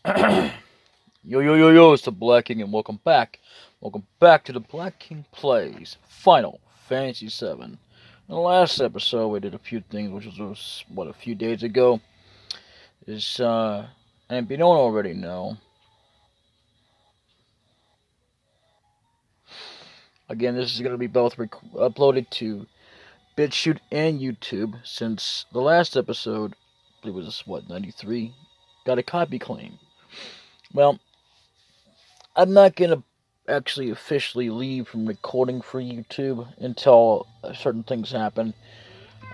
Yo, it's DaBLackKing and welcome back. Welcome back to DaBLackKing Plays Final Fantasy VII. In the last episode, we did a few things, which was a few days ago. And if you don't already know, again, this is going to be both uploaded to BitChute and YouTube, since the last episode, I believe it was, 93, got a copy claim. Well, I'm not going to actually officially leave from recording for YouTube until certain things happen.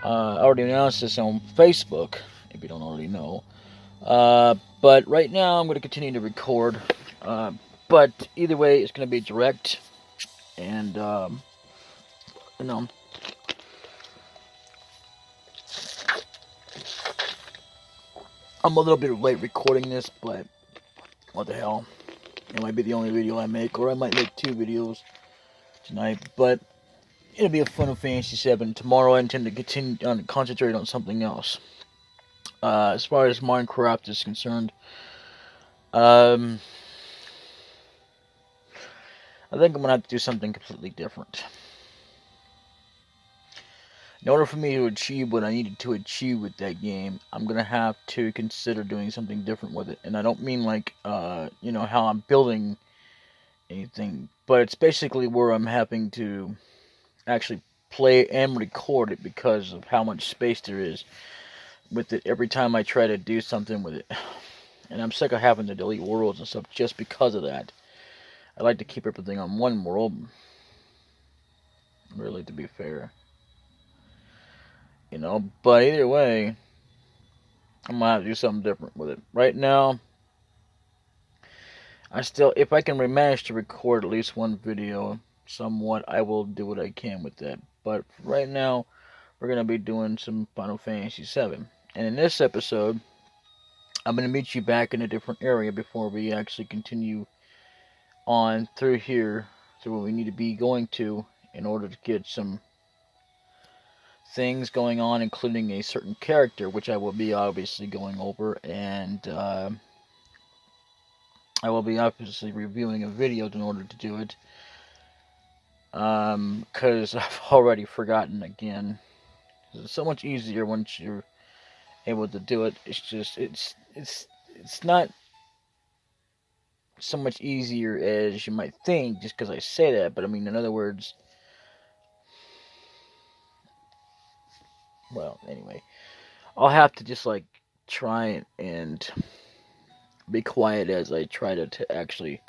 I already announced this on Facebook, if you don't already know. But right now I'm going to continue to record. But either way, it's going to be direct. And, you know, I'm a little bit late recording this, but what the hell. It might be the only video I make, or I might make 2 videos tonight, but it'll be a Final Fantasy VII. Tomorrow I intend to continue on concentrate on something else. As far as Minecraft is concerned, I think I'm gonna have to do something completely different. In order for me to achieve what I needed to achieve with that game, I'm gonna have to consider doing something different with it. And I don't mean like, you know, how I'm building anything, but it's basically where I'm having to actually play and record it because of how much space there is with it every time I try to do something with it. And I'm sick of having to delete worlds and stuff just because of that. I like to keep everything on one world, really, to be fair. You know, but either way, I'm gonna have to do something different with it. Right now, if I can manage to record at least one video somewhat, I will do what I can with that. But right now, we're gonna be doing some Final Fantasy VII. And in this episode, I'm gonna meet you back in a different area before we actually continue on through here, to where we need to be going to in order to get some things going on, including a certain character, which I will be obviously going over, and I will be obviously reviewing a video in order to do it, because I've already forgotten again. It's so much easier once you're able to do it. It's just, it's not so much easier as you might think, just because I say that, but I mean, in other words, well, anyway, I'll have to just, like, try and be quiet as I try to actually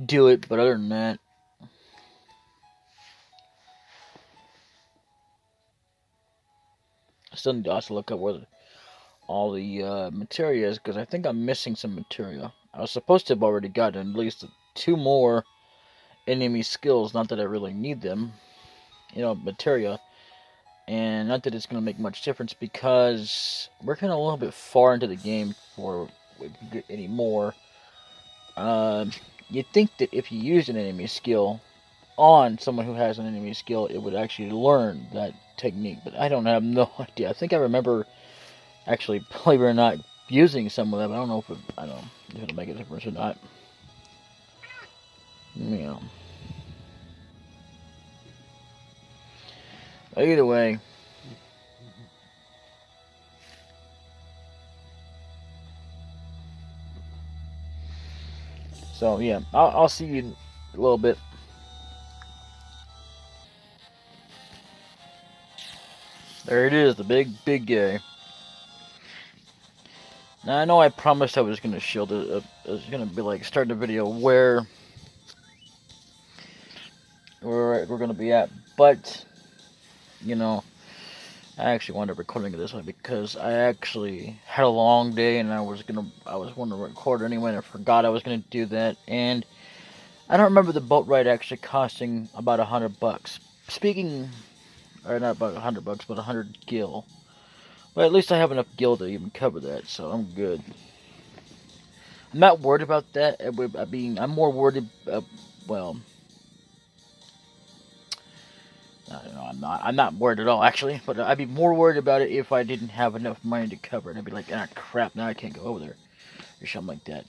do it, but other than that, I still need to also look up where all the materia is, because I think I'm missing some materia. I was supposed to have already gotten at least 2 more enemy skills, not that I really need them, you know, materia. And not that it's going to make much difference, because we're kind of a little bit far into the game before we can get any more. You'd think that if you use an enemy skill on someone who has an enemy skill, it would actually learn that technique, but I don't have no idea. I think I remember actually, believe it or not, using some of them. I don't know if it'll make a difference or not. You know. Either way, so yeah, I'll see you in a little bit. There it is, the big guy. Now I know I promised I was gonna shield it. I was gonna be like starting a video where we're gonna be at, but you know, I actually wound up recording it this way because I actually had a long day and I was wanting to record anyway, and I forgot I was gonna do that. And I don't remember the boat ride actually costing about $100. Speaking, or not about $100, but 100 gil. But at least I have enough gil to even cover that, so I'm good. I'm not worried about that. I mean, I'm more worried. Well, I'm not worried at all, actually. But I'd be more worried about it if I didn't have enough money to cover it. I'd be like, ah, crap, now I can't go over there, or something like that.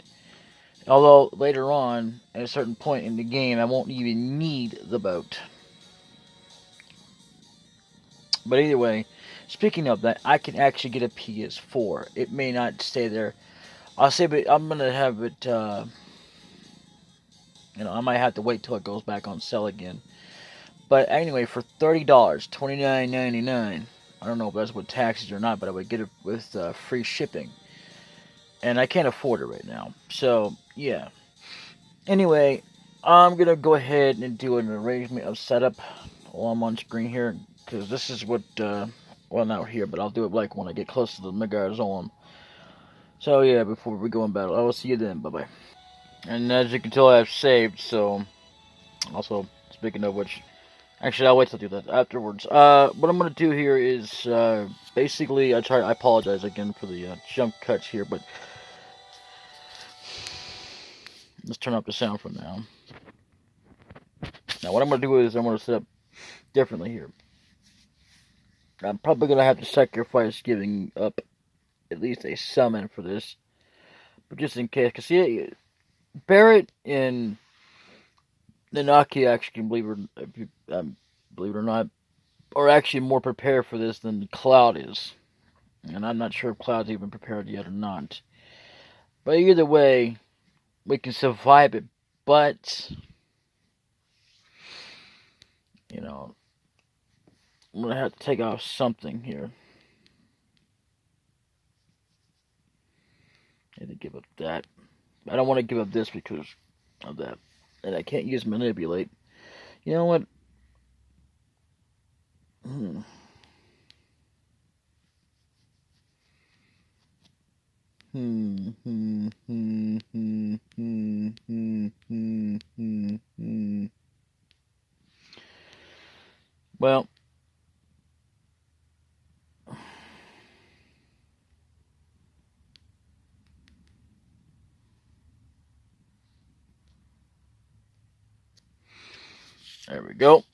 Although later on, at a certain point in the game, I won't even need the boat. But either way, speaking of that, I can actually get a PS4. It may not stay there. I'll say, but I'm gonna have it. I might have to wait till it goes back on sale again. But anyway, for $30, $29.99. I don't know if that's with taxes or not, but I would get it with free shipping, and I can't afford it right now. So yeah. Anyway, I'm gonna go ahead and do an arrangement of setup while I'm on screen here, because this is what. Well, not here, but I'll do it like when I get close to the Megazone. So yeah, before we go in battle, I will see you then. Bye bye. And as you can tell, I've saved. So also speaking of which, actually, I'll wait till I do that afterwards. What I'm gonna do here is basically I apologize again for the jump cuts here, but let's turn up the sound for now. Now, what I'm gonna do is I'm gonna set up differently here. I'm probably gonna have to sacrifice giving up at least a summon for this, but just in case, cause see, Barrett and Nanaki actually believe it or not, are actually more prepared for this than Cloud is. And I'm not sure if Cloud's even prepared yet or not. But either way, we can survive it. But, you know, I'm going to have to take off something here. I need to give up that. I don't want to give up this because of that. And I can't use manipulate. You know what? Hmm. Hmm. Hmm. Hmm. Hmm. Hmm. Hmm. Hmm. Hmm. Hmm. Well, there we go.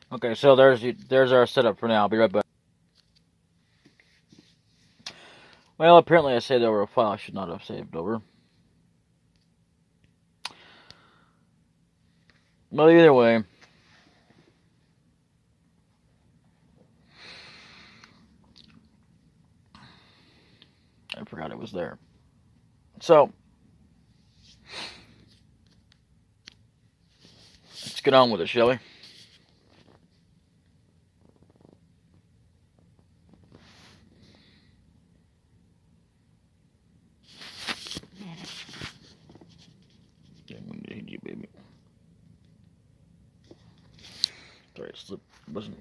Okay, so there's our setup for now. I'll be right back. Well, apparently I saved over a file I should not have saved over. Well, either way, I forgot it was there. So, let's get on with it, shall we? Baby. Sorry, it wasn't.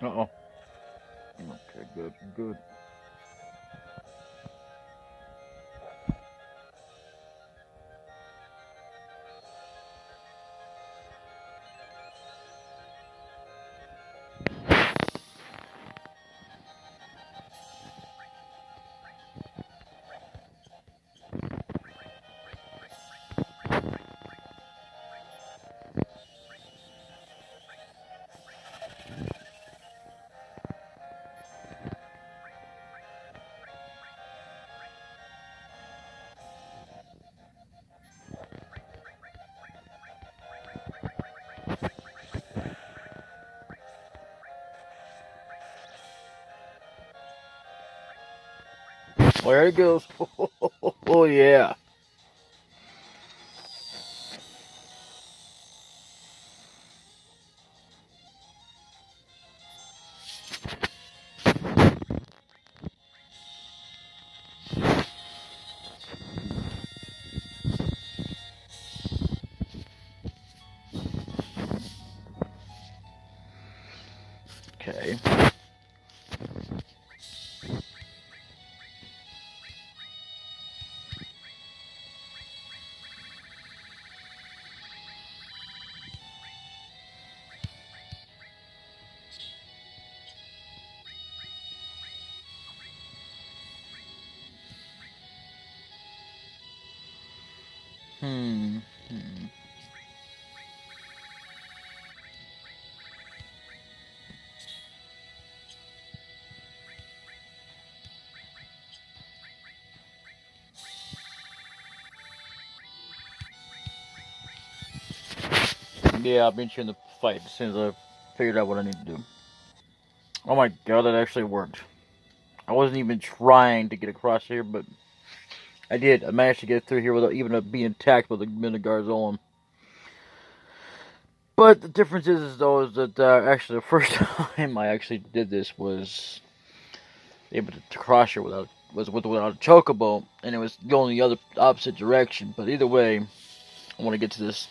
Uh-oh. Okay, good, good. Well, there it goes. Oh, yeah. Okay. Hmm. Yeah, I've been cheering the fight as soon as I figured out what I need to do. Oh my god, that actually worked. I wasn't even trying to get across here, but I did. I managed to get through here without even being attacked with a Minigars. But the difference is though, is that actually the first time I actually did this was able to cross here without was without a chocobo, and it was going the other opposite direction. But either way, I want to get to this.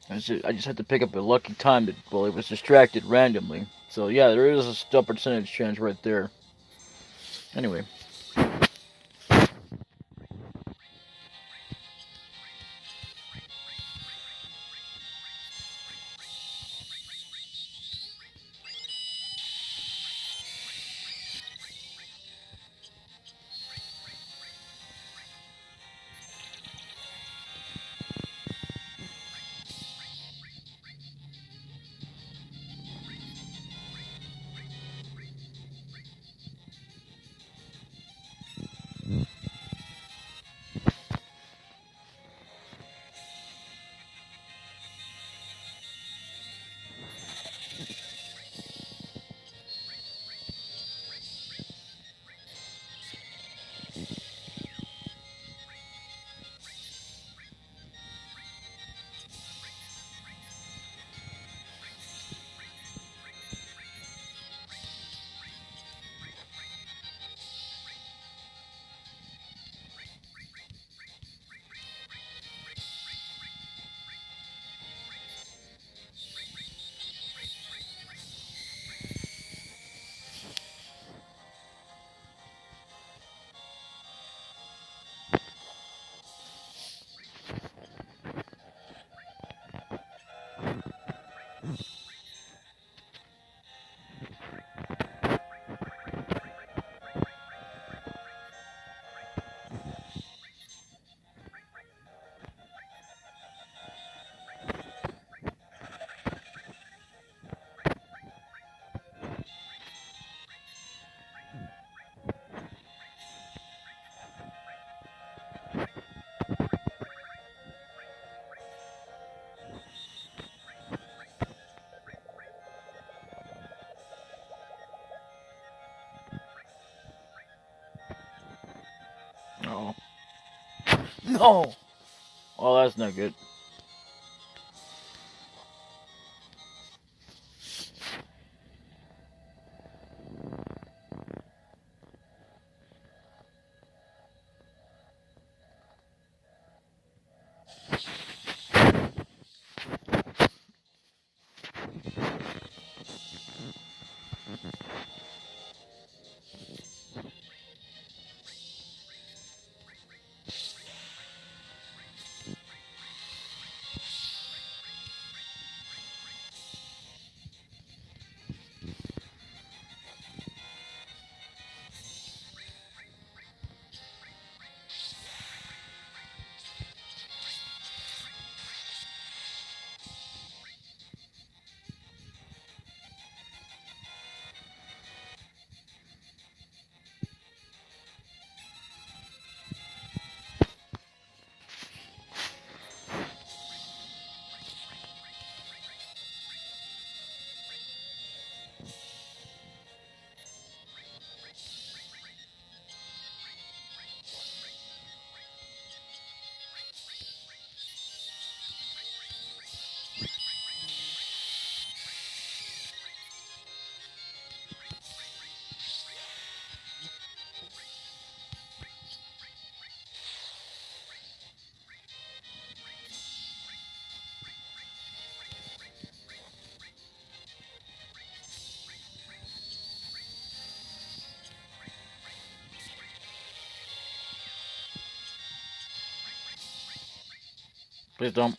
I just had to pick up a lucky time that, well, it was distracted randomly. So yeah, there is a still percentage change right there. Anyway. Oh. No! Oh, that's not good. Please don't.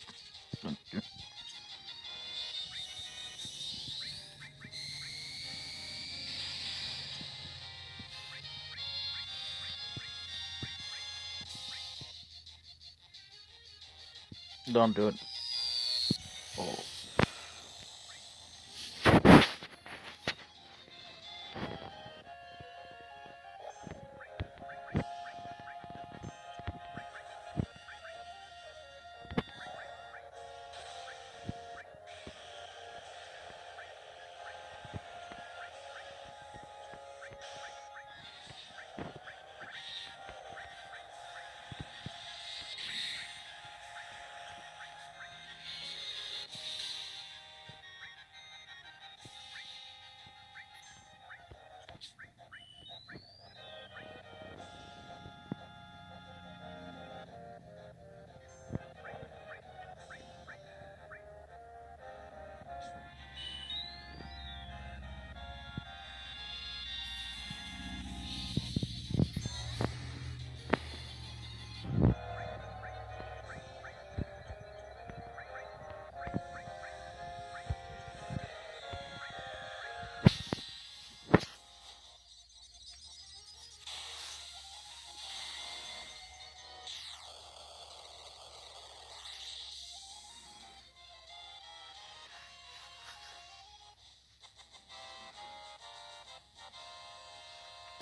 Don't do it. Oh.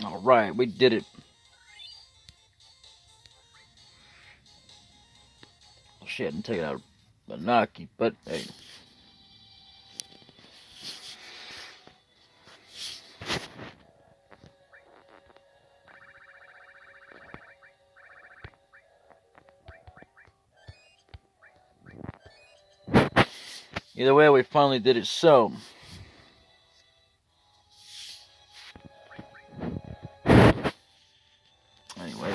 Alright, we did it. Shit, I didn't take it out of Naki, but hey. Either way, we finally did it. So, anyway,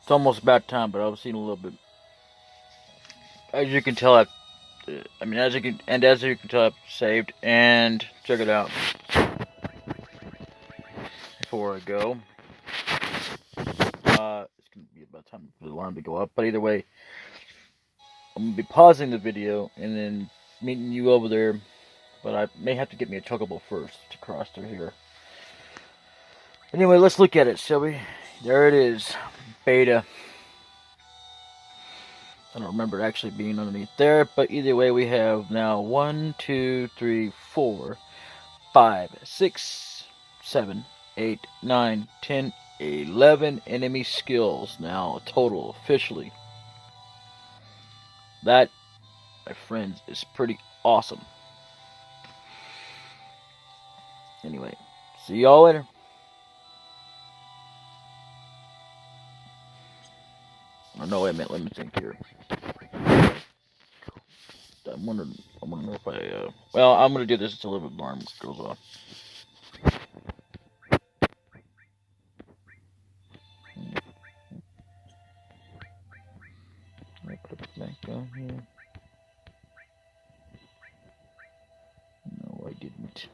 it's almost about time, but I've seen a little bit. As you can tell, as you can tell, I've saved and check it out. Before I go, it's gonna be about time for the alarm to go up. But either way, I'm gonna be pausing the video and then meeting you over there. But I may have to get me a chocobo first to cross through here. Anyway, let's look at it, shall we? There it is, beta. I don't remember it actually being underneath there, but either way, we have now 1, 2, 3, 4, 5, 6, 7, 8, 9, 10, 11 enemy skills now total officially. That, my friends, is pretty awesome. Anyway, see y'all later. Oh, no, wait a minute, let me think here. I'm wondering if well, I'm gonna do this until the alarm goes off. I put it back down here. No, I didn't.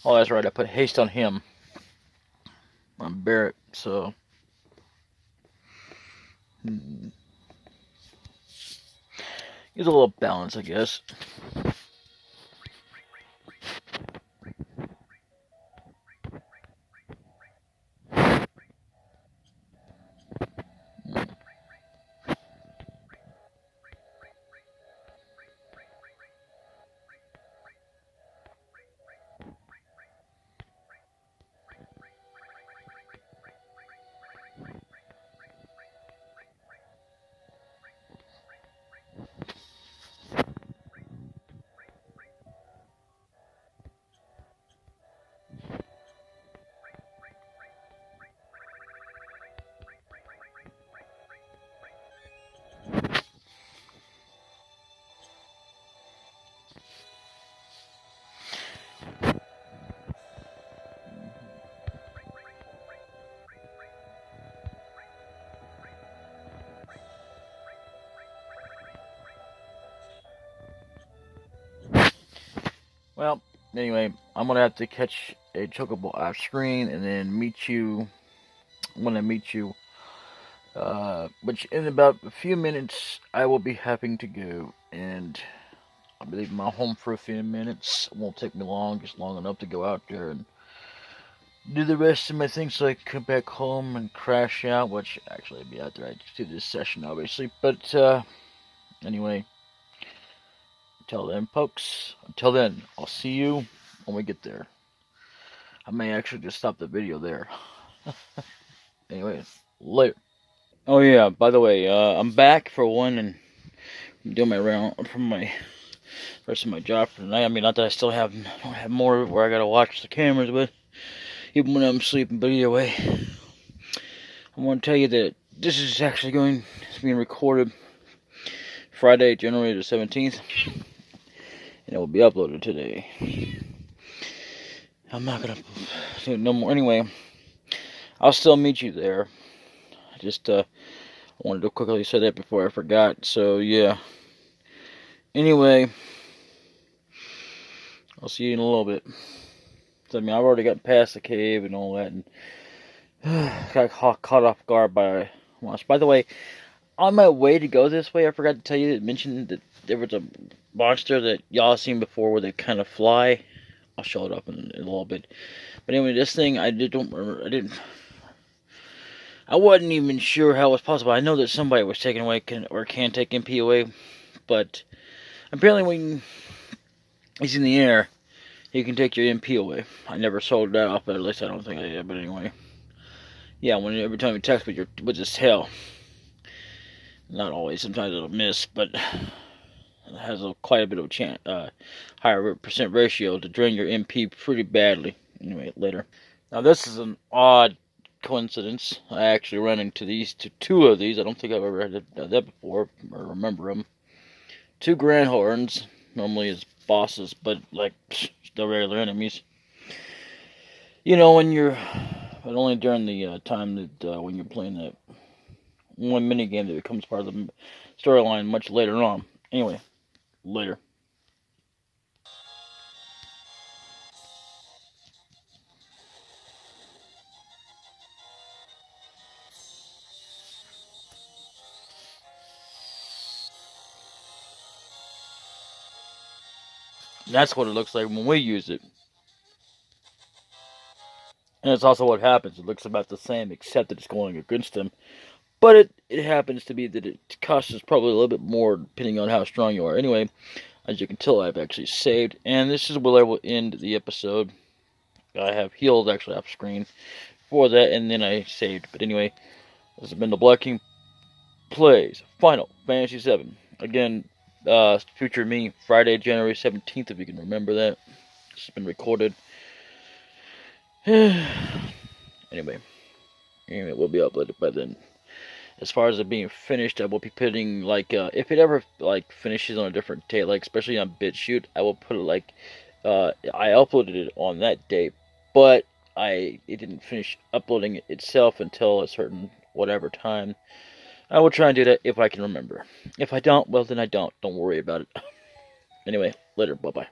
Oh, that's right, I put haste on him. On Barrett, so. He's a little balance, I guess. Well, anyway, I'm gonna have to catch a chocobo off screen and then meet you when I meet you. Which in about a few minutes I will be having to go, and I'll be leaving my home for a few minutes. It won't take me long, just long enough to go out there and do the rest of my things so I can come back home and crash out, which actually I'd be out there. I just do this session obviously, but anyway. Until then, folks, until then, I'll see you when we get there. I may actually just stop the video there. Anyways, later. Oh yeah, by the way, I'm back for one and I'm doing my round from my rest of my job for tonight. I mean, not that I still don't have more where I gotta watch the cameras, but even when I'm sleeping. But either way, I want to tell you that this is actually being recorded Friday, January the 17th. And it will be uploaded today. I'm not gonna do no more. Anyway, I'll still meet you there. I just wanted to quickly say that before I forgot. So yeah. Anyway, I'll see you in a little bit. So, I mean, I've already got past the cave and all that, and got caught off guard by once. By the way, on my way to go this way, I forgot to tell you that mentioned that there was a monster that y'all seen before where they kind of fly. I'll show it up in a little bit. But anyway, this thing I didn't I wasn't even sure how it was possible. I know that somebody was taking away or can take MP away, but apparently when he's in the air, he can take your MP away. I never sold that off, but at least I don't think I did. But anyway, yeah, every time you text with his tail, not always. Sometimes it'll miss, but it has quite a bit of a chance, higher percent ratio to drain your MP pretty badly. Anyway, later. Now this is an odd coincidence. I actually ran into two of these. I don't think I've ever had that before or remember them. Two Grandhorns, normally as bosses, but like still regular enemies. You know, but only during the time that when you're playing that one minigame that becomes part of the storyline much later on. Anyway, later. That's what it looks like when we use it. And it's also what happens. It looks about the same, except that it's going against them. But it happens to be that it costs us probably a little bit more depending on how strong you are. Anyway, as you can tell, I've actually saved. And this is where I will end the episode. I have healed actually off screen for that, and then I saved. But anyway, this has been DaBLackKing Plays Final Fantasy VII. Again, future me, Friday, January 17th, if you can remember that. It's been recorded. anyway, it will be uploaded by then. As far as it being finished, I will be putting, like, if it ever, like, finishes on a different day, like, especially on BitChute, I will put it, like, I uploaded it on that day, but it didn't finish uploading it itself until a certain whatever time. I will try and do that if I can remember. If I don't, well, then I don't. Don't worry about it. Anyway, later. Bye-bye.